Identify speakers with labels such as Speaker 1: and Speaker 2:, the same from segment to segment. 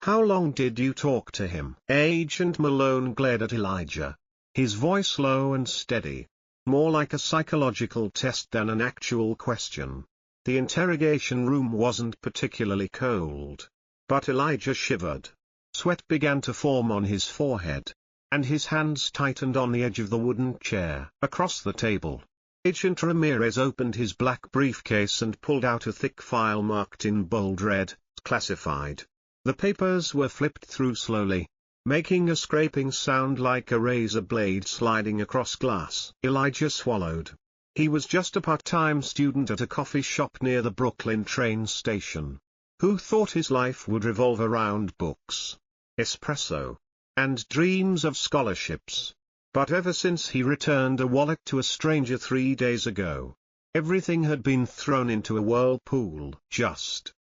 Speaker 1: How long did you talk to him? Agent Malone glared at Elijah. His voice low and steady. More like a psychological test than an actual question. The interrogation room wasn't particularly cold. But Elijah shivered. Sweat began to form on his forehead. And his hands tightened on the edge of the wooden chair. Across the table, Agent Ramirez opened his black briefcase and pulled out a thick file marked in bold red, classified. The papers were flipped through slowly, making a scraping sound like a razor blade sliding across glass. Elijah swallowed. He was just a part-time student at a coffee shop near the Brooklyn train station. Who thought his life would revolve around books, espresso, and dreams of scholarships? But ever since he returned a wallet to a stranger 3 days ago, everything had been thrown into a whirlpool. Just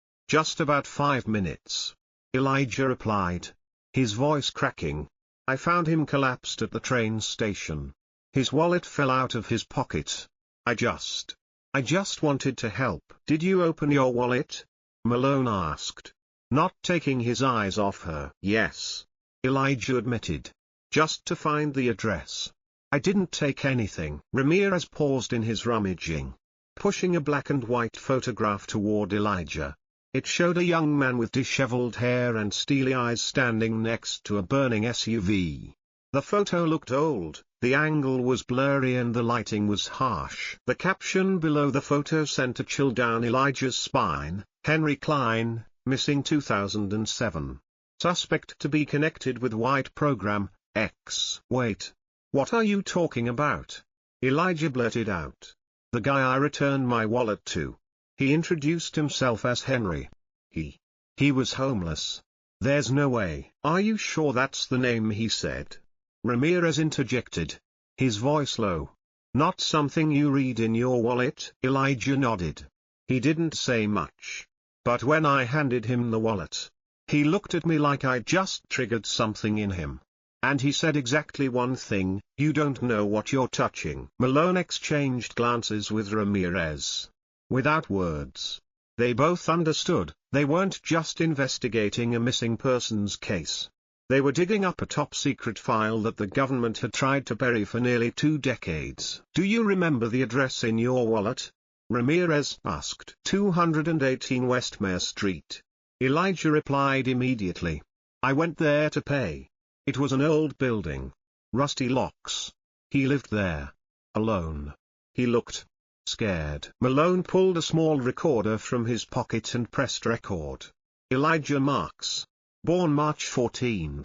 Speaker 1: about 5 minutes. Elijah replied, his voice cracking. I found him collapsed at the train station. His wallet fell out of his pocket. I just wanted to help. Did you open your wallet? Malone asked, not taking his eyes off her. Yes, Elijah admitted. Just to find the address. I didn't take anything. Ramirez paused in his rummaging, pushing a black and white photograph toward Elijah. It showed a young man with disheveled hair and steely eyes standing next to a burning SUV. The photo looked old, the angle was blurry and the lighting was harsh. The caption below the photo sent a chill down Elijah's spine. Henry Klein, missing 2007. Suspect to be connected with White Program, X. Wait. What are you talking about? Elijah blurted out. The guy I returned my wallet to. He introduced himself as Henry. He was homeless. There's no way. Are you sure that's the name he said? Ramirez interjected, his voice low. Not something you read in your wallet? Elijah nodded. He didn't say much. But when I handed him the wallet, he looked at me like I'd just triggered something in him. And he said exactly one thing, you don't know what you're touching. Malone exchanged glances with Ramirez. Without words. They both understood, they weren't just investigating a missing persons case. They were digging up a top-secret file that the government had tried to bury for nearly 2 decades. Do you remember the address in your wallet? Ramirez asked. 218 West Mayor Street. Elijah replied immediately. I went there to pay. It was an old building. Rusty locks. He lived there. Alone. He looked scared. Malone pulled a small recorder from his pocket and pressed record. Elijah Marks. Born March 14,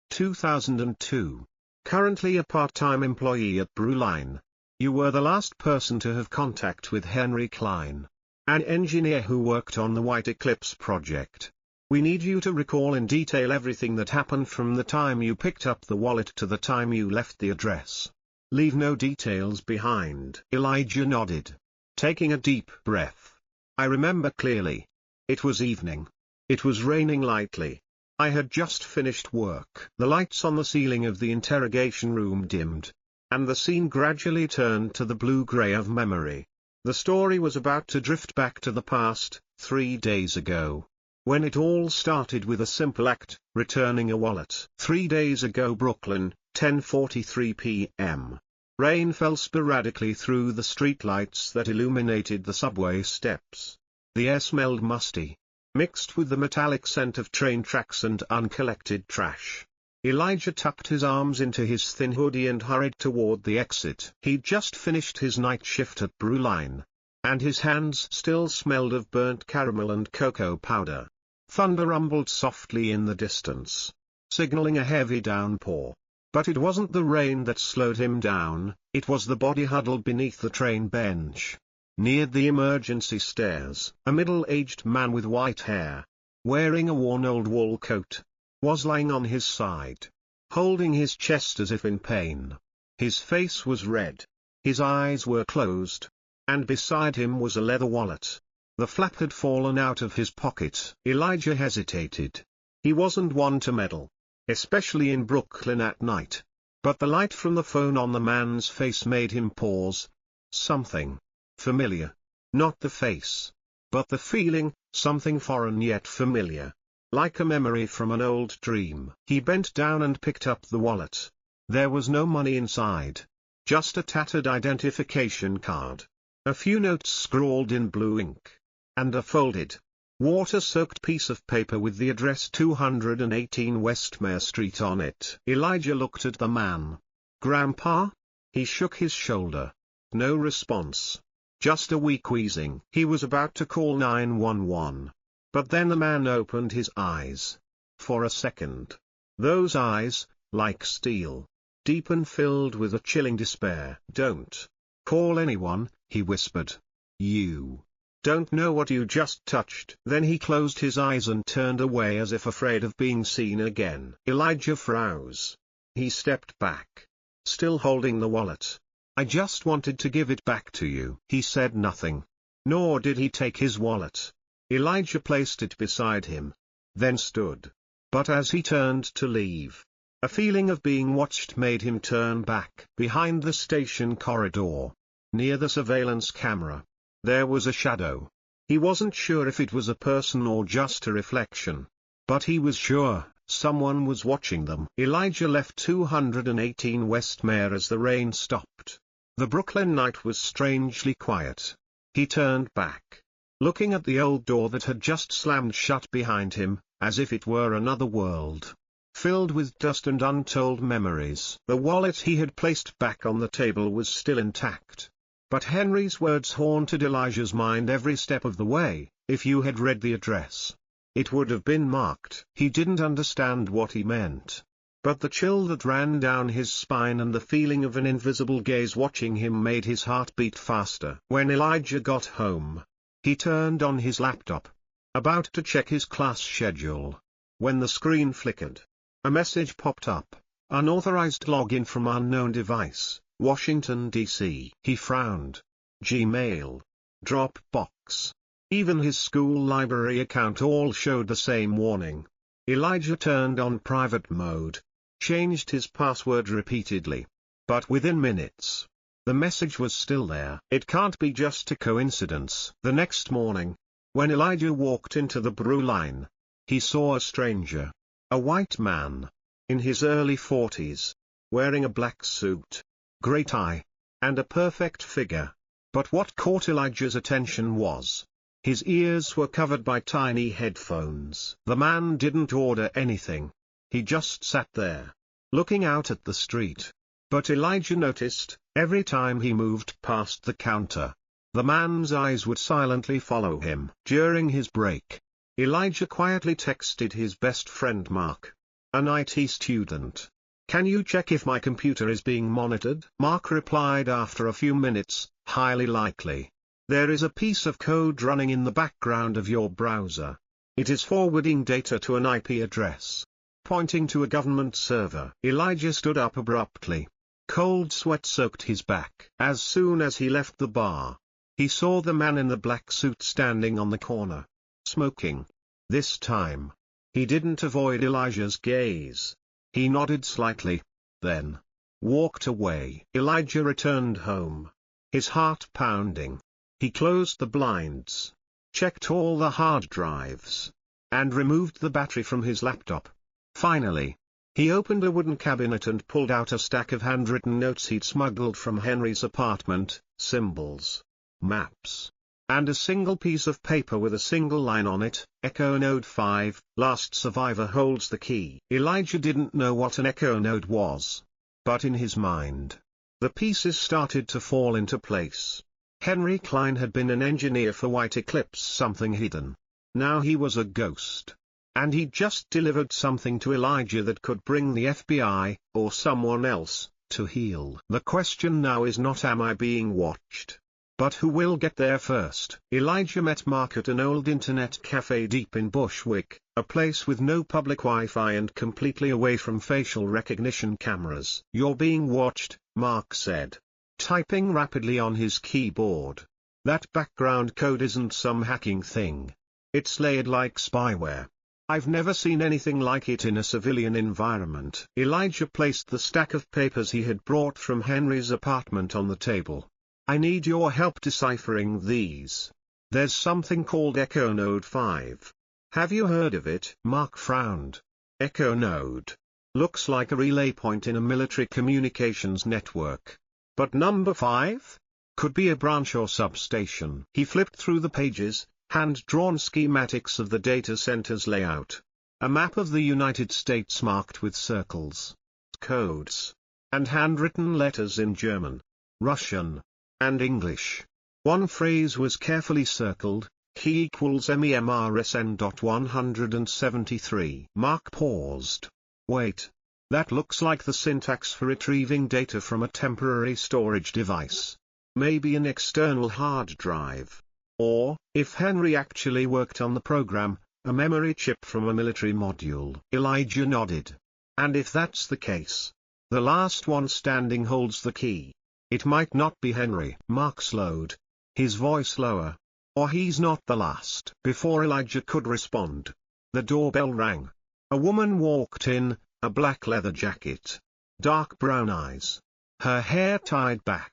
Speaker 1: 2002. Currently a part-time employee at Brewline. You were the last person to have contact with Henry Klein, an engineer who worked on the White Eclipse project. We need you to recall in detail everything that happened from the time you picked up the wallet to the time you left the address. Leave no details behind. Elijah nodded, taking a deep breath. I remember clearly. It was evening. It was raining lightly. I had just finished work. The lights on the ceiling of the interrogation room dimmed, and the scene gradually turned to the blue-gray of memory. The story was about to drift back to the past, 3 days ago. When it all started with a simple act, returning a wallet. 3 days ago Brooklyn, 10:43 p.m. Rain fell sporadically through the streetlights that illuminated the subway steps. The air smelled musty, mixed with the metallic scent of train tracks and uncollected trash. Elijah tucked his arms into his thin hoodie and hurried toward the exit. He'd just finished his night shift at Brewline, and his hands still smelled of burnt caramel and cocoa powder. Thunder rumbled softly in the distance, signaling a heavy downpour. But it wasn't the rain that slowed him down, it was the body huddled beneath the train bench. Near the emergency stairs, a middle-aged man with white hair, wearing a worn old wool coat, was lying on his side, holding his chest as if in pain. His face was red. His eyes were closed. And beside him was a leather wallet. The flap had fallen out of his pocket. Elijah hesitated. He wasn't one to meddle, especially in Brooklyn at night. But the light from the phone on the man's face made him pause. Something familiar. Not the face, but the feeling, something foreign yet familiar. like a memory from an old dream. He bent down and picked up the wallet. There was no money inside. Just a tattered identification card. A few notes scrawled in blue ink. And a folded, water-soaked piece of paper with the address 218 Westmere Street on it. Elijah looked at the man. "Grandpa?" He shook his shoulder. No response. Just a weak wheezing. He was about to call 911. But then the man opened his eyes. For a second. Those eyes, like steel. Deep and filled with a chilling despair. "Don't call anyone," he whispered. "You don't know what you just touched." Then he closed his eyes and turned away as if afraid of being seen again. Elijah froze. He stepped back. Still holding the wallet. "I just wanted to give it back to you." He said nothing. Nor did he take his wallet. Elijah placed it beside him. Then stood. But as he turned to leave, a feeling of being watched made him turn back. Behind the station corridor, near the surveillance camera, there was a shadow. He wasn't sure if it was a person or just a reflection. But he was sure someone was watching them. Elijah left 218 Westmere as the rain stopped. The Brooklyn night was strangely quiet. He turned back, looking at the old door that had just slammed shut behind him, as if it were another world, filled with dust and untold memories. The wallet he had placed back on the table was still intact. But Henry's words haunted Elijah's mind every step of the way. "If you had read the address, it would have been marked." He didn't understand what he meant. But the chill that ran down his spine and the feeling of an invisible gaze watching him made his heart beat faster. When Elijah got home, he turned on his laptop, about to check his class schedule, when the screen flickered. A message popped up: "Unauthorized login from unknown device, Washington, D.C." He frowned. Gmail, Dropbox, even his school library account all showed the same warning. Elijah turned on private mode, changed his password repeatedly. But within minutes, the message was still there. It can't be just a coincidence. The next morning, when Elijah walked into the brew line, he saw a stranger. A white man, in his early 40s, wearing a black suit, gray tie, and a perfect figure. But what caught Elijah's attention was, his ears were covered by tiny headphones. The man didn't order anything. He just sat there, looking out at the street. But Elijah noticed, every time he moved past the counter, the man's eyes would silently follow him. During his break, Elijah quietly texted his best friend Mark, an IT student. "Can you check if my computer is being monitored?" Mark replied after a few minutes, "Highly likely. There is a piece of code running in the background of your browser. It is forwarding data to an IP address, pointing to a government server." Elijah stood up abruptly. Cold sweat soaked his back. As soon as he left the bar, he saw the man in the black suit standing on the corner, smoking. This time, he didn't avoid Elijah's gaze. He nodded slightly, then walked away. Elijah returned home, his heart pounding. He closed the blinds, checked all the hard drives, and removed the battery from his laptop. Finally, he opened a wooden cabinet and pulled out a stack of handwritten notes he'd smuggled from Henry's apartment, symbols, maps, and a single piece of paper with a single line on it: Echo Node 5, last survivor holds the key. Elijah didn't know what an Echo Node was, but in his mind, the pieces started to fall into place. Henry Klein had been an engineer for White Eclipse, something hidden. Now he was a ghost. And he'd just delivered something to Elijah that could bring the FBI, or someone else, to heel. The question now is not am I being watched, but who will get there first. Elijah met Mark at an old internet cafe deep in Bushwick, a place with no public Wi-Fi and completely away from facial recognition cameras. "You're being watched," Mark said, typing rapidly on his keyboard. "That background code isn't some hacking thing. It's layered like spyware. I've never seen anything like it in a civilian environment." Elijah placed the stack of papers he had brought from Henry's apartment on the table. "I need your help deciphering these. There's something called Echo Node 5. Have you heard of it? Mark frowned. Echo node. Looks like a relay point in a military communications network. But number 5? Could be a branch or substation. He flipped through the pages, hand-drawn schematics of the data center's layout. A map of the United States marked with circles, codes, and handwritten letters in German, Russian, and English. One phrase was carefully circled, key equals MEMRSN.173. Mark paused. Wait. That looks like the syntax for retrieving data from a temporary storage device. Maybe an external hard drive. Or, if Henry actually worked on the program, a memory chip from a military module. Elijah nodded. And if that's the case, the last one standing holds the key. It might not be Henry. Mark slowed, his voice lower. Or he's not the last. Before Elijah could respond, the doorbell rang. A woman walked in, a black leather jacket, dark brown eyes, her hair tied back.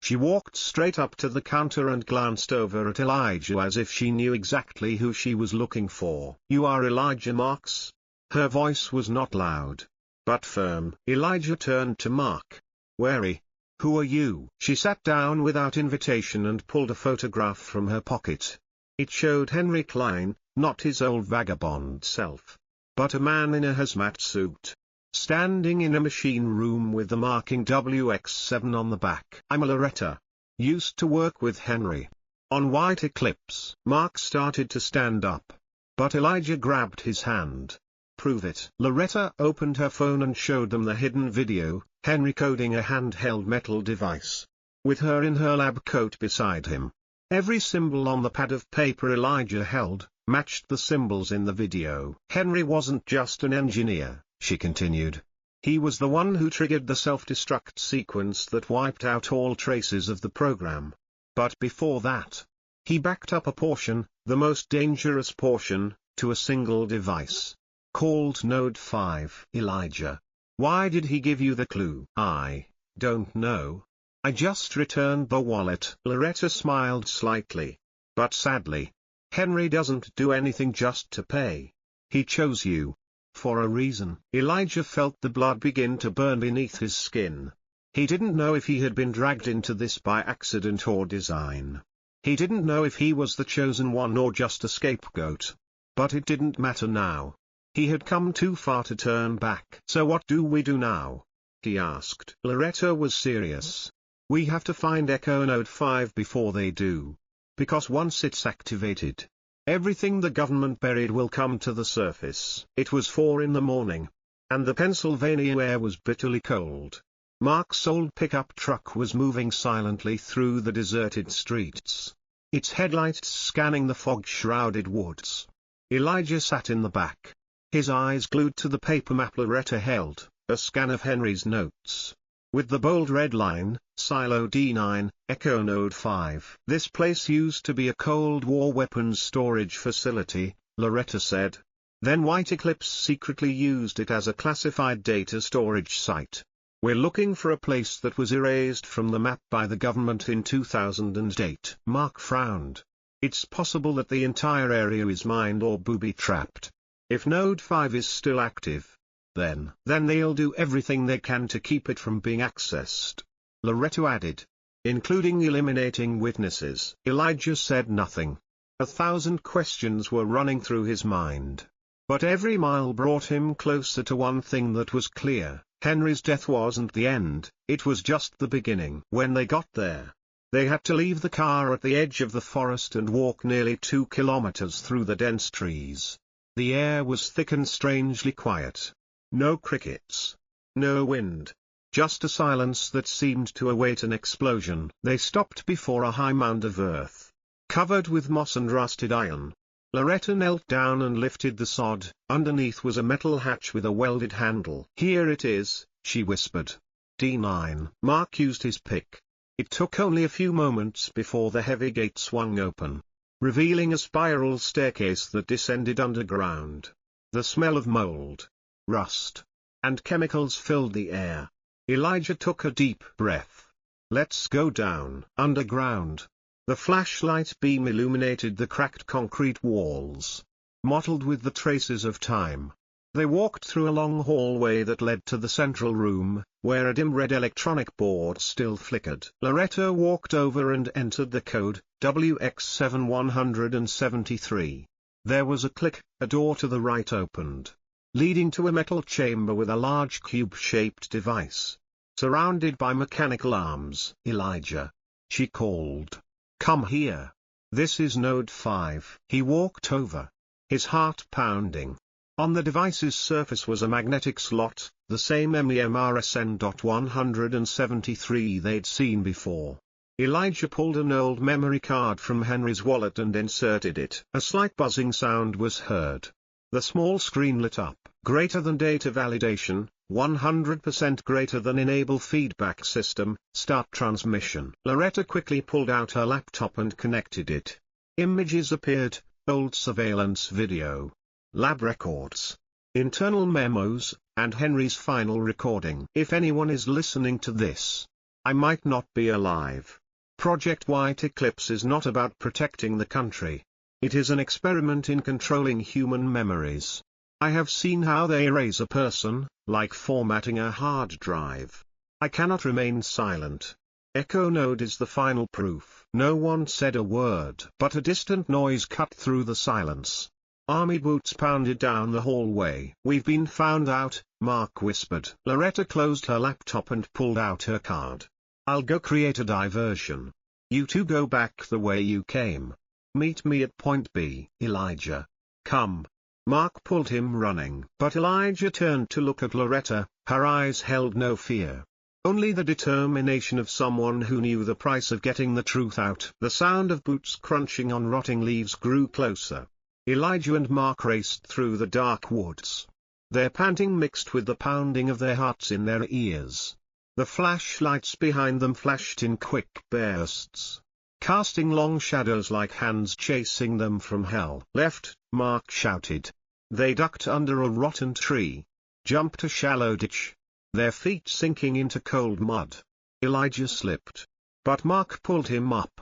Speaker 1: She walked straight up to the counter and glanced over at Elijah as if she knew exactly who she was looking for. "You are Elijah Marks?" Her voice was not loud, but firm. Elijah turned to Mark, wary. "Who are you?" She sat down without invitation and pulled a photograph from her pocket. It showed Henry Klein, not his old vagabond self, but a man in a hazmat suit, standing in a machine room with the marking WX7 on the back. "I'm Loretta. Used to work with Henry on White Eclipse." Mark started to stand up, but Elijah grabbed his hand. "Prove it." Loretta opened her phone and showed them the hidden video, Henry coding a handheld metal device, with her in her lab coat beside him. Every symbol on the pad of paper Elijah held matched the symbols in the video. "Henry wasn't just an engineer," she continued. "He was the one who triggered the self-destruct sequence that wiped out all traces of the program. But before that, he backed up a portion, the most dangerous portion, to a single device, called Node 5. "Elijah, why did he give you the clue?" "I don't know. I just returned the wallet." Loretta smiled slightly, but sadly. "Henry doesn't do anything just to pay. He chose you for a reason." Elijah felt the blood begin to burn beneath his skin. He didn't know if he had been dragged into this by accident or design. He didn't know if he was the chosen one or just a scapegoat. But it didn't matter now. He had come too far to turn back. "So what do we do now?" he asked. Loretta was serious. "We have to find Echo Node 5 before they do. Because once it's activated, everything the government buried will come to the surface." It was 4 in the morning, and the Pennsylvania air was bitterly cold. Mark's old pickup truck was moving silently through the deserted streets, its headlights scanning the fog-shrouded woods. Elijah sat in the back, his eyes glued to the paper map Loretta held, a scan of Henry's notes, with the bold red line, Silo D9, Echo Node 5. "This place used to be a Cold War weapons storage facility," Loretta said. "Then White Eclipse secretly used it as a classified data storage site. We're looking for a place that was erased from the map by the government in 2008. Mark frowned. "It's possible that the entire area is mined or booby-trapped. If Node 5 is still active, then they'll do everything they can to keep it from being accessed." Loretta added, "including eliminating witnesses." Elijah said nothing. 1,000 questions were running through his mind. But every mile brought him closer to one thing that was clear: Henry's death wasn't the end, it was just the beginning. When they got there, they had to leave the car at the edge of the forest and walk nearly 2 kilometers through the dense trees. The air was thick and strangely quiet. No crickets. No wind. Just a silence that seemed to await an explosion. They stopped before a high mound of earth, covered with moss and rusted iron. Loretta knelt down and lifted the sod. Underneath was a metal hatch with a welded handle. "Here it is," she whispered. D9. Mark used his pick. It took only a few moments before the heavy gate swung open, revealing a spiral staircase that descended underground. The smell of mold, rust, and chemicals filled the air. Elijah took a deep breath. "Let's go down." Underground, the flashlight beam illuminated the cracked concrete walls. mottled with the traces of time. They walked through a long hallway that led to the central room, where a dim red electronic board still flickered. Loretta walked over and entered the code, WX7173. There was a click, a door to the right opened, leading to a metal chamber with a large cube-shaped device, surrounded by mechanical arms. Elijah, she called. Come here. This is Node 5. He walked over, his heart pounding. On the device's surface was a magnetic slot, the same MEMRSN.173 they'd seen before. Elijah pulled an old memory card from Henry's wallet and inserted it. A slight buzzing sound was heard. The small screen lit up. Greater than data validation, 100% greater than enable feedback system, start transmission. Loretta quickly pulled out her laptop and connected it. Images appeared, old surveillance video, lab records, internal memos, and Henry's final recording. If anyone is listening to this, I might not be alive. Project White Eclipse is not about protecting the country. It is an experiment in controlling human memories. I have seen how they erase a person, like formatting a hard drive. I cannot remain silent. Echo Node is the final proof. No one said a word, but a distant noise cut through the silence. Army boots pounded down the hallway. We've been found out, Mark whispered. Loretta closed her laptop and pulled out her card. I'll go create a diversion. You two go back the way you came. Meet me at point B. Elijah. Come. Mark pulled him running. But Elijah turned to look at Loretta, her eyes held no fear. Only the determination of someone who knew the price of getting the truth out. The sound of boots crunching on rotting leaves grew closer. Elijah and Mark raced through the dark woods. Their panting mixed with the pounding of their hearts in their ears. The flashlights behind them flashed in quick bursts, casting long shadows like hands chasing them from hell. Left, Mark shouted. They ducked under a rotten tree, jumped a shallow ditch, their feet sinking into cold mud. Elijah slipped, but Mark pulled him up.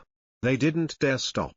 Speaker 1: They didn't dare stop,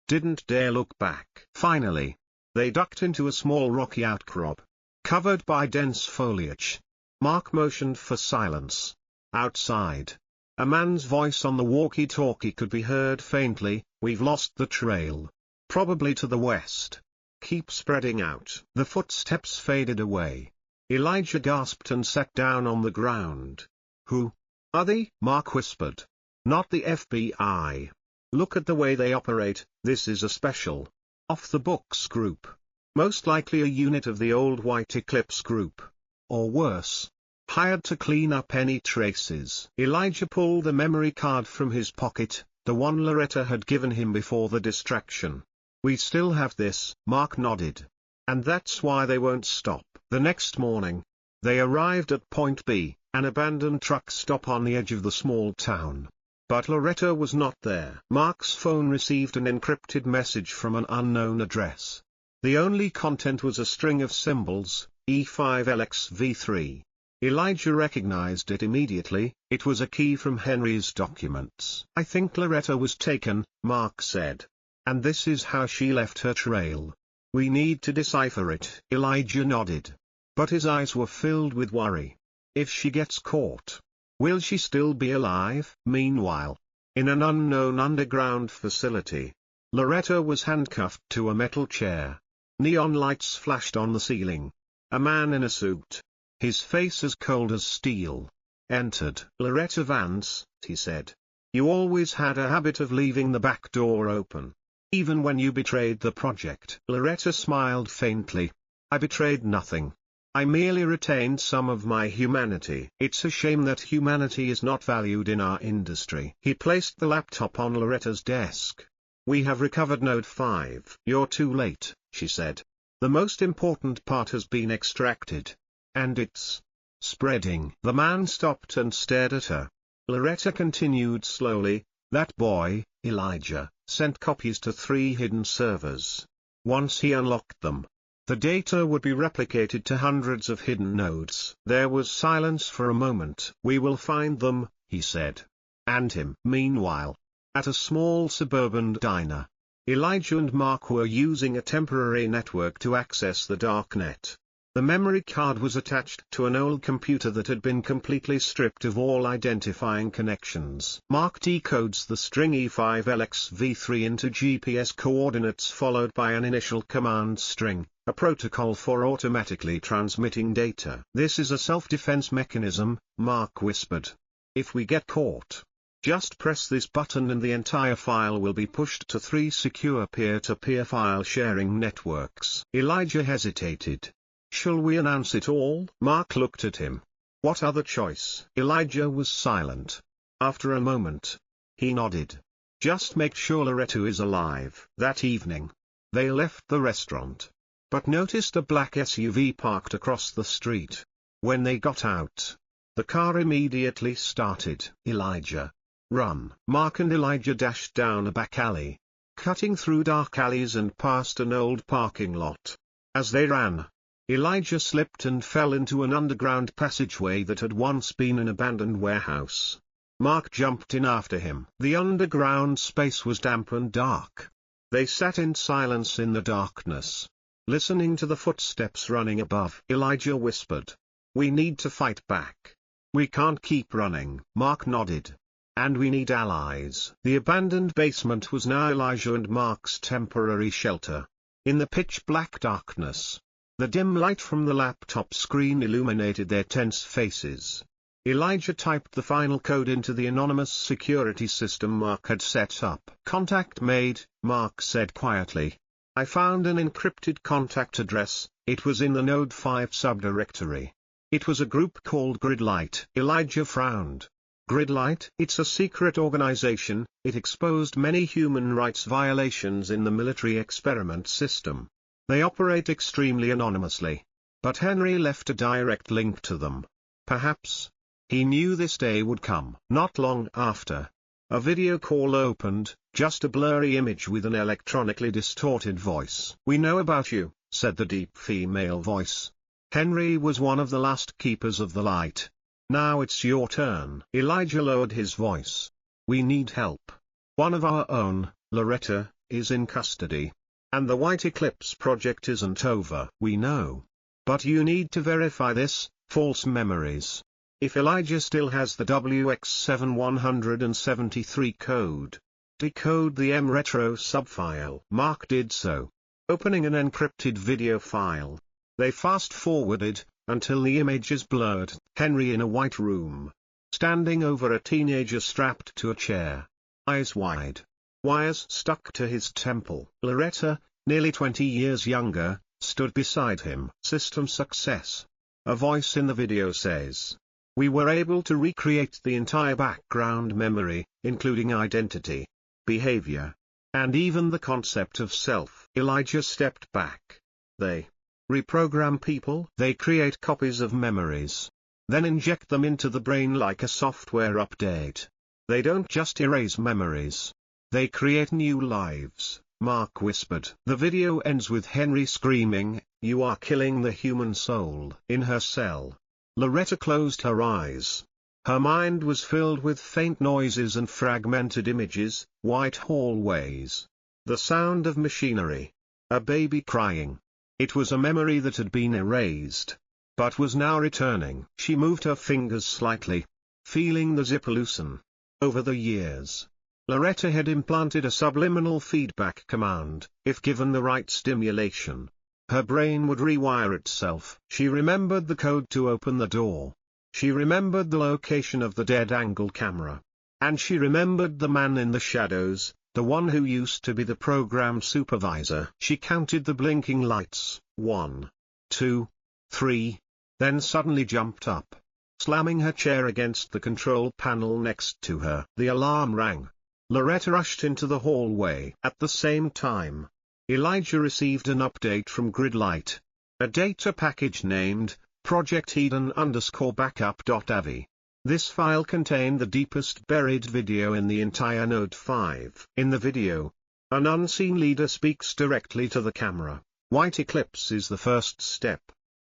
Speaker 1: didn't dare look back. Finally, they ducked into a small rocky outcrop, covered by dense foliage. Mark motioned for silence. Outside, a man's voice on the walkie-talkie could be heard faintly. We've lost the trail. Probably to the west. Keep spreading out. The footsteps faded away. Elijah gasped and sat down on the ground. Who are they? Mark whispered. Not the FBI. Look at the way they operate. This is a special, off-the-books group. Most likely a unit of the old White Eclipse group. Or worse, hired to clean up any traces. Elijah pulled the memory card from his pocket, the one Loretta had given him before the distraction. We still have this. Mark nodded. And that's why they won't stop. The next morning, they arrived at Point B, an abandoned truck stop on the edge of the small town. But Loretta was not there. Mark's phone received an encrypted message from an unknown address. The only content was a string of symbols, E5LXV3. Elijah recognized it immediately. It was a key from Henry's documents. I think Loretta was taken, Mark said. And this is how she left her trail. We need to decipher it. Elijah nodded. But his eyes were filled with worry. If she gets caught, will she still be alive? Meanwhile, in an unknown underground facility, Loretta was handcuffed to a metal chair. Neon lights flashed on the ceiling. A man in a suit, his face as cold as steel, entered. Loretta Vance, he said. You always had a habit of leaving the back door open. Even when you betrayed the project. Loretta smiled faintly. I betrayed nothing. I merely retained some of my humanity. It's a shame that humanity is not valued in our industry. He placed the laptop on Loretta's desk. We have recovered Node 5. You're too late, she said. The most important part has been extracted. And it's spreading. The man stopped and stared at her. Loretta continued slowly. That boy, Elijah, sent copies to 3 hidden servers. Once he unlocked them, the data would be replicated to hundreds of hidden nodes. There was silence for a moment. We will find them, he said. And him. Meanwhile, at a small suburban diner, Elijah and Mark were using a temporary network to access the darknet. The memory card was attached to an old computer that had been completely stripped of all identifying connections. Mark decodes the string E5LXV3 into GPS coordinates followed by an initial command string, a protocol for automatically transmitting data. "This is a self-defense mechanism," Mark whispered. "If we get caught, just press this button and the entire file will be pushed to 3 secure peer-to-peer file sharing networks." Elijah hesitated. "Shall we announce it all?" Mark looked at him. "What other choice?" Elijah was silent. After a moment, he nodded. "Just make sure Loretta is alive." That evening, they left the restaurant, but noticed a black SUV parked across the street. When they got out, the car immediately started. "Elijah, run!" Mark and Elijah dashed down a back alley, cutting through dark alleys and past an old parking lot. As they ran, Elijah slipped and fell into an underground passageway that had once been an abandoned warehouse. Mark jumped in after him. The underground space was damp and dark. They sat in silence in the darkness, listening to the footsteps running above. Elijah whispered, "We need to fight back. We can't keep running." Mark nodded. "And we need allies." The abandoned basement was now Elijah and Mark's temporary shelter. In the pitch-black darkness, the dim light from the laptop screen illuminated their tense faces. Elijah typed the final code into the anonymous security system Mark had set up. "Contact made," Mark said quietly. "I found an encrypted contact address. It was in the Node 5 subdirectory. It was a group called Gridlight." Elijah frowned. "Gridlight?" "It's a secret organization. It exposed many human rights violations in the military experiment system. They operate extremely anonymously. But Henry left a direct link to them. Perhaps he knew this day would come." Not long after, a video call opened, just a blurry image with an electronically distorted voice. "We know about you," said the deep female voice. "Henry was one of the last keepers of the light. Now it's your turn." Elijah lowered his voice. "We need help. One of our own, Loretta, is in custody. And the White Eclipse project isn't over." "We know. But you need to verify this, false memories. If Elijah still has the WX7173 code, decode the M-retro subfile." Mark did so, opening an encrypted video file. They fast-forwarded, until the image is blurred. Henry in a white room, standing over a teenager strapped to a chair, eyes wide, wires stuck to his temple. Loretta, nearly 20 years younger, stood beside him. "System success," a voice in the video says. "We were able to recreate the entire background memory, including identity, behavior, and even the concept of self." Elijah stepped back. "They reprogram people?" "They create copies of memories, then inject them into the brain like a software update. They don't just erase memories. They create new lives," Mark whispered. The video ends with Henry screaming, "You are killing the human soul." In her cell, Loretta closed her eyes. Her mind was filled with faint noises and fragmented images, white hallways, the sound of machinery, a baby crying. It was a memory that had been erased, but was now returning. She moved her fingers slightly, feeling the zipper loosen. Over the years, Loretta had implanted a subliminal feedback command. If given the right stimulation, her brain would rewire itself. She remembered the code to open the door. She remembered the location of the dead-angle camera. And she remembered the man in the shadows, the one who used to be the program supervisor. She counted the blinking lights, 1, 2, 3, then suddenly jumped up, slamming her chair against the control panel next to her. The alarm rang. Loretta rushed into the hallway. At the same time, Elijah received an update from Gridlight. A data package named Project Eden_backup.avi. This file contained the deepest buried video in the entire Node 5. In the video, an unseen leader speaks directly to the camera. White Eclipse is the first step.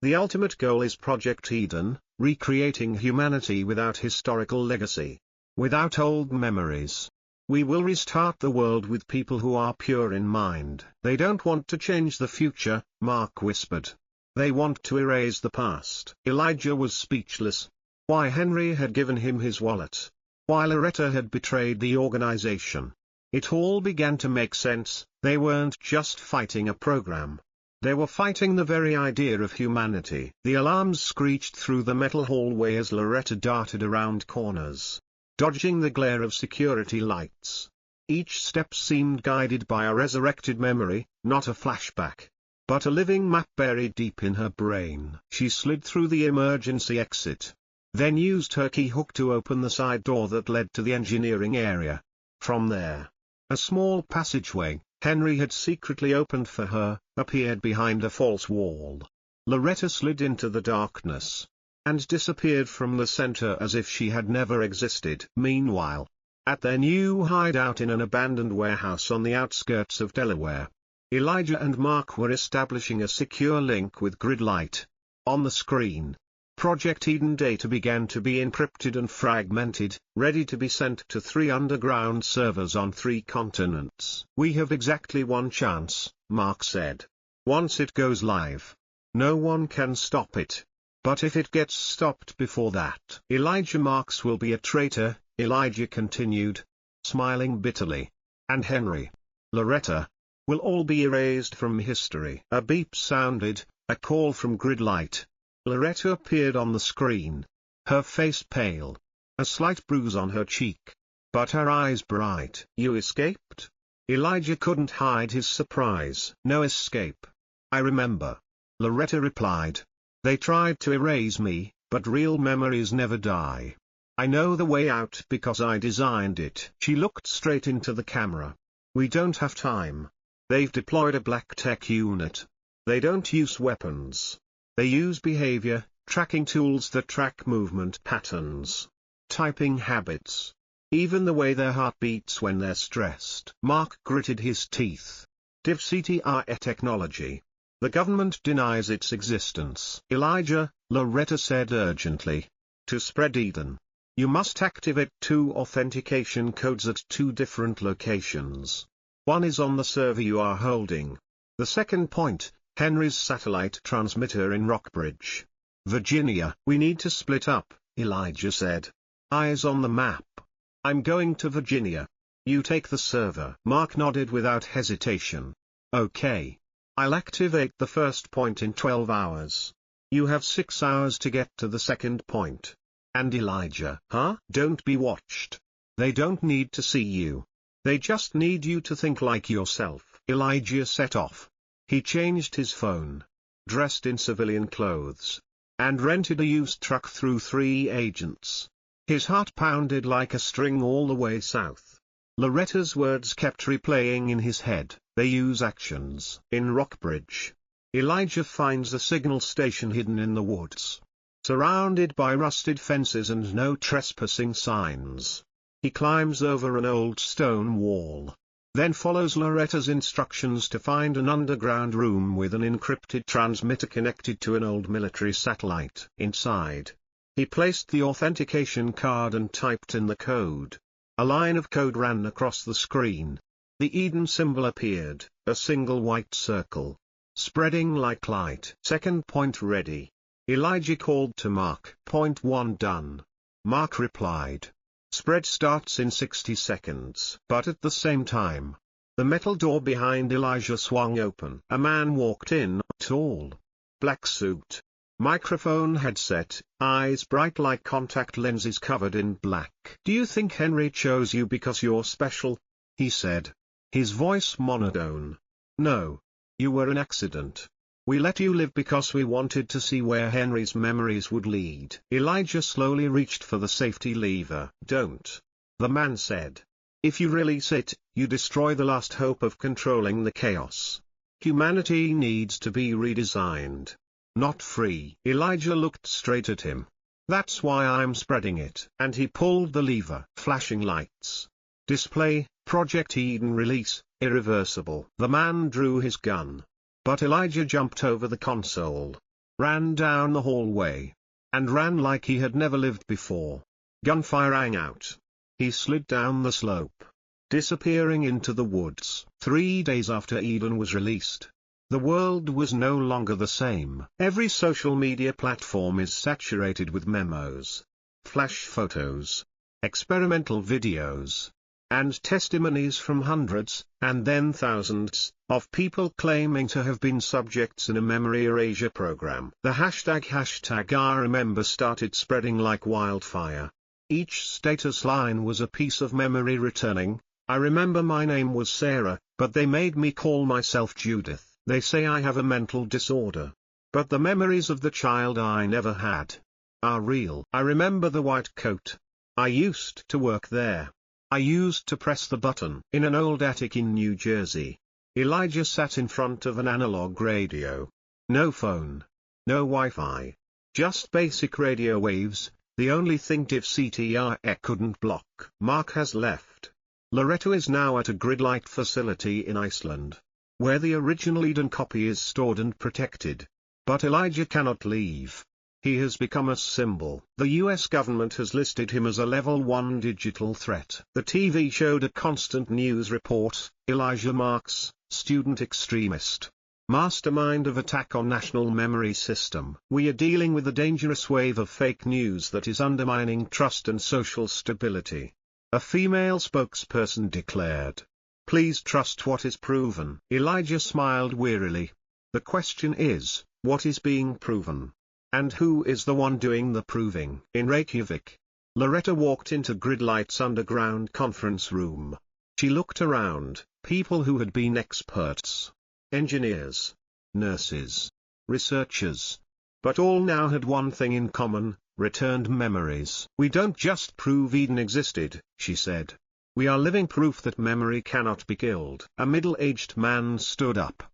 Speaker 1: The ultimate goal is Project Eden, recreating humanity without historical legacy, without old memories, We will restart the world with people who are pure in mind. They don't want to change the future, Mark whispered. They want to erase the past. Elijah was speechless. Why Henry had given him his wallet. Why Loretta had betrayed the organization. It all began to make sense. They weren't just fighting a program. They were fighting the very idea of humanity. The alarms screeched through the metal hallway as Loretta darted around corners, dodging the glare of security lights. Each step seemed guided by a resurrected memory, not a flashback, but a living map buried deep in her brain. She slid through the emergency exit, then used her key hook to open the side door that led to the engineering area. From there, a small passageway, Henry had secretly opened for her, appeared behind a false wall. Loretta slid into the darkness, and disappeared from the center as if she had never existed. Meanwhile, at their new hideout in an abandoned warehouse on the outskirts of Delaware, Elijah and Mark were establishing a secure link with Gridlight. On the screen, Project Eden data began to be encrypted and fragmented, ready to be sent to 3 underground servers on 3 continents. We have exactly one chance, Mark said. Once it goes live, no one can stop it. But if it gets stopped before that, Elijah Marks will be a traitor, Elijah continued, smiling bitterly. And Henry, Loretta, will all be erased from history. A beep sounded, a call from Gridlight. Loretta appeared on the screen, her face pale, a slight bruise on her cheek, but her eyes bright. You escaped? Elijah couldn't hide his surprise. No escape. I remember, Loretta replied. They tried to erase me, but real memories never die. I know the way out because I designed it. She looked straight into the camera. We don't have time. They've deployed a black tech unit. They don't use weapons. They use behavior, tracking tools that track movement patterns, typing habits, even the way their heart beats when they're stressed. Mark gritted his teeth. DivCTR technology. The government denies its existence. Elijah, Loretta said urgently. To spread Eden, you must activate 2 authentication codes at 2 different locations. One is on the server you are holding. The second point, Henry's satellite transmitter in Rockbridge, Virginia. We need to split up, Elijah said. Eyes on the map. I'm going to Virginia. You take the server. Mark nodded without hesitation. Okay. I'll activate the first point in 12 hours. You have 6 hours to get to the second point. And Elijah, huh? Don't be watched. They don't need to see you. They just need you to think like yourself. Elijah set off. He changed his phone, dressed in civilian clothes, and rented a used truck through 3 agents. His heart pounded like a string all the way south. Loretta's words kept replaying in his head. They use actions. In Rockbridge, Elijah finds a signal station hidden in the woods, surrounded by rusted fences and no trespassing signs. He climbs over an old stone wall, then follows Loretta's instructions to find an underground room with an encrypted transmitter connected to an old military satellite. Inside, he placed the authentication card and typed in the code. A line of code ran across the screen. The Eden symbol appeared, a single white circle, spreading like light. Second point ready. Elijah called to Mark. Point 1 done. Mark replied. Spread starts in 60 seconds. But at the same time, the metal door behind Elijah swung open. A man walked in, tall, black suit, microphone headset, eyes bright like contact lenses covered in black. Do you think Henry chose you because you're special? He said, his voice monotone. No. You were an accident. We let you live because we wanted to see where Henry's memories would lead. Elijah slowly reached for the safety lever. Don't. The man said. If you release it, you destroy the last hope of controlling the chaos. Humanity needs to be redesigned, not free. Elijah looked straight at him. That's why I'm spreading it. And he pulled the lever. Flashing lights. Display, Project Eden release, irreversible. The man drew his gun. But Elijah jumped over the console, ran down the hallway, and ran like he had never lived before. Gunfire rang out. He slid down the slope, disappearing into the woods. 3 days after Eden was released, the world was no longer the same. Every social media platform is saturated with memos, flash photos, experimental videos, and testimonies from hundreds, and then thousands, of people claiming to have been subjects in a memory erasure program. The hashtag I remember started spreading like wildfire. Each status line was a piece of memory returning. I remember my name was Sarah, but they made me call myself Judith. They say I have a mental disorder. But the memories of the child I never had are real. I remember the white coat. I used to work there. I used to press the button. In an old attic in New Jersey, Elijah sat in front of an analog radio. No phone. No Wi-Fi. Just basic radio waves, the only thing DivCTR couldn't block. Mark has left. Loretta is now at a grid-light facility in Iceland, where the original Eden copy is stored and protected. But Elijah cannot leave. He has become a symbol. The US government has listed him as a level 1 digital threat. The TV showed a constant news report: Elijah Marks, student extremist, mastermind of attack on national memory system. We are dealing with a dangerous wave of fake news that is undermining trust and social stability. A female spokesperson declared, "Please trust what is proven." Elijah smiled wearily. The question is, what is being proven? And who is the one doing the proving? In Reykjavik, Loretta walked into Gridlight's underground conference room. She looked around, people who had been experts, engineers, nurses, researchers, but all now had one thing in common: returned memories. "We don't just prove Eden existed," she said. "We are living proof that memory cannot be killed." A middle-aged man stood up.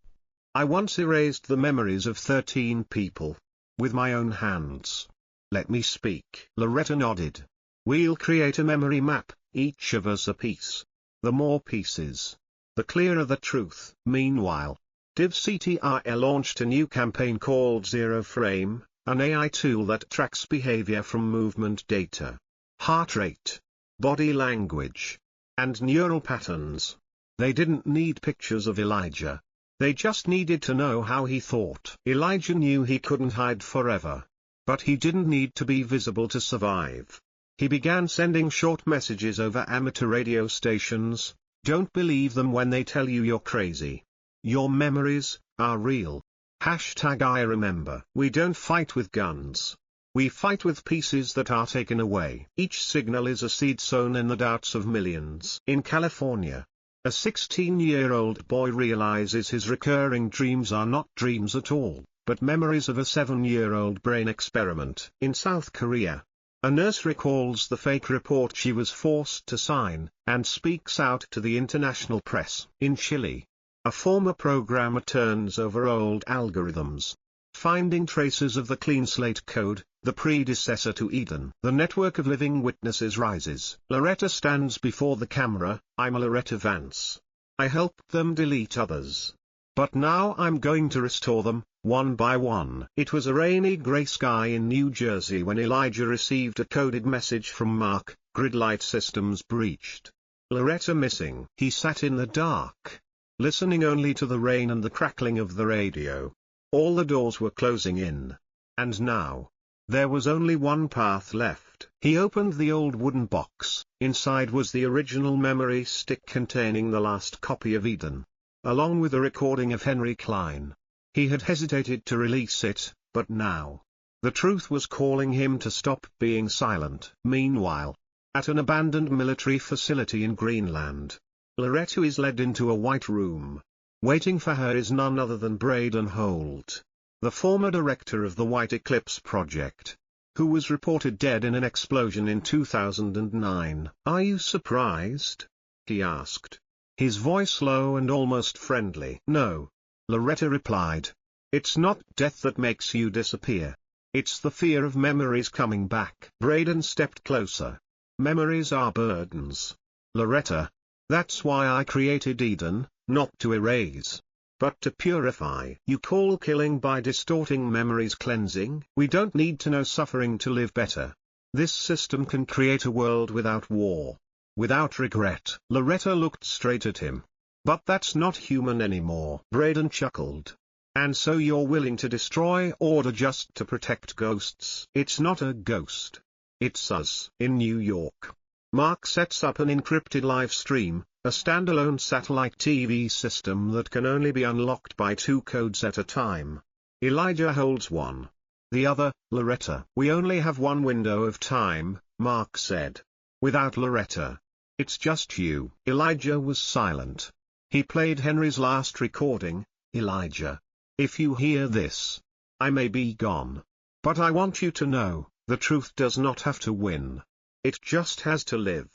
Speaker 1: "I once erased the memories of 13 people. With my own hands. Let me speak." Loretta nodded. "We'll create a memory map, each of us a piece. The more pieces, the clearer the truth." Meanwhile, DivCTR launched a new campaign called Zero Frame, an AI tool that tracks behavior from movement data, heart rate, body language, and neural patterns. They didn't need pictures of Elijah. They just needed to know how he thought. Elijah knew he couldn't hide forever. But he didn't need to be visible to survive. He began sending short messages over amateur radio stations. Don't believe them when they tell you you're crazy. Your memories are real. I remember. We don't fight with guns. We fight with pieces that are taken away. Each signal is a seed sown in the doubts of millions. In California, a 16-year-old boy realizes his recurring dreams are not dreams at all, but memories of a 7-year-old brain experiment. In South Korea, a nurse recalls the fake report she was forced to sign, and speaks out to the international press. In Chile, a former programmer turns over old algorithms, finding traces of the clean slate code, the predecessor to Eden. The network of living witnesses rises. Loretta stands before the camera. "I'm Loretta Vance. I helped them delete others. But now I'm going to restore them, one by one." It was a rainy gray sky in New Jersey when Elijah received a coded message from Mark: "Gridlight systems breached. Loretta missing." He sat in the dark, listening only to the rain and the crackling of the radio. All the doors were closing in. And now, there was only one path left. He opened the old wooden box. Inside was the original memory stick containing the last copy of Eden, along with a recording of Henry Klein. He had hesitated to release it, but now, the truth was calling him to stop being silent. Meanwhile, at an abandoned military facility in Greenland, Loretta is led into a white room. Waiting for her is none other than Braden Holt, the former director of the White Eclipse Project, who was reported dead in an explosion in 2009. "Are you surprised?" he asked, his voice low and almost friendly. "No," Loretta replied. "It's not death that makes you disappear. It's the fear of memories coming back." Braden stepped closer. "Memories are burdens, Loretta. That's why I created Eden, not to erase, but to purify." "You call killing by distorting memories cleansing?" "We don't need to know suffering to live better. This system can create a world without war. without regret. Loretta looked straight at him. But that's not human anymore. Braden chuckled. And so you're willing to destroy order just to protect ghosts? It's not a ghost. It's us. In New York, Mark sets up an encrypted live stream, a standalone satellite TV system that can only be unlocked by 2 codes at a time. Elijah holds one. The other, Loretta. We only have one window of time, Mark said. Without Loretta, it's just you. Elijah was silent. He played Henry's last recording. Elijah, if you hear this, I may be gone. But I want you to know, the truth does not have to win. It just has to live.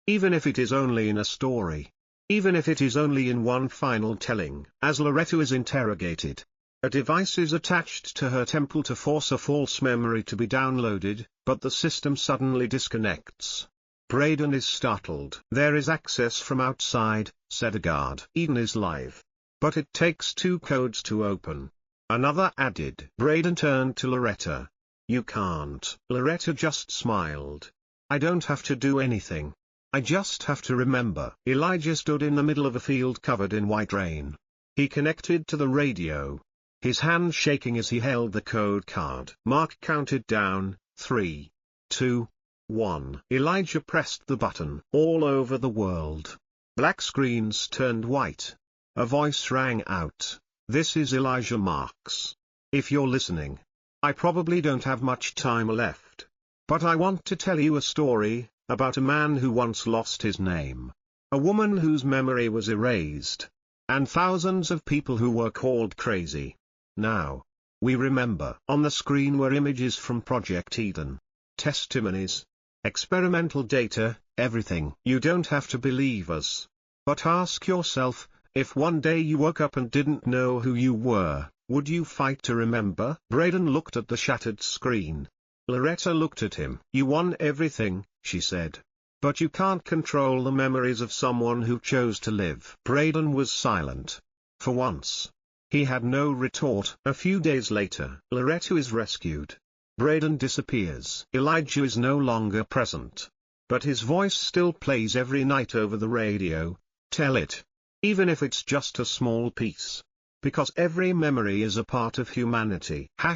Speaker 1: Even if it is only in a story. Even if it is only in one final telling. As Loretta is interrogated, a device is attached to her temple to force a false memory to be downloaded, but the system suddenly disconnects. Braden is startled. There is access from outside, said a guard. Eden is live. But it takes 2 codes to open. Another added. Braden turned to Loretta. You can't. Loretta just smiled. I don't have to do anything. I just have to remember. Elijah stood in the middle of a field covered in white rain. He connected to the radio, his hand shaking as he held the code card. Mark counted down, 3, 2, 1. Elijah pressed the button. All over the world, black screens turned white. A voice rang out. This is Elijah Marks. If you're listening, I probably don't have much time left. But I want to tell you a story, about a man who once lost his name. A woman whose memory was erased. And thousands of people who were called crazy. Now, we remember. On the screen were images from Project Eden. Testimonies. Experimental data, everything. You don't have to believe us. But ask yourself, if one day you woke up and didn't know who you were, would you fight to remember? Braden looked at the shattered screen. Loretta looked at him. You won everything, she said. But you can't control the memories of someone who chose to live. Braden was silent. For once, he had no retort. A few days later, Loretta is rescued. Braden disappears. Elijah is no longer present. But his voice still plays every night over the radio. Tell it. Even if it's just a small piece. Because every memory is a part of humanity. #I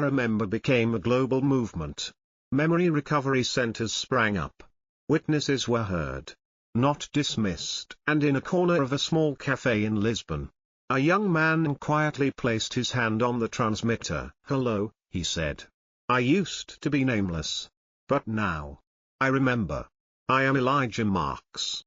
Speaker 1: Remember became a global movement. Memory recovery centers sprang up. Witnesses were heard, not dismissed. And in a corner of a small cafe in Lisbon, a young man quietly placed his hand on the transmitter. Hello, he said. I used to be nameless. But now, I remember. I am Elijah Marks.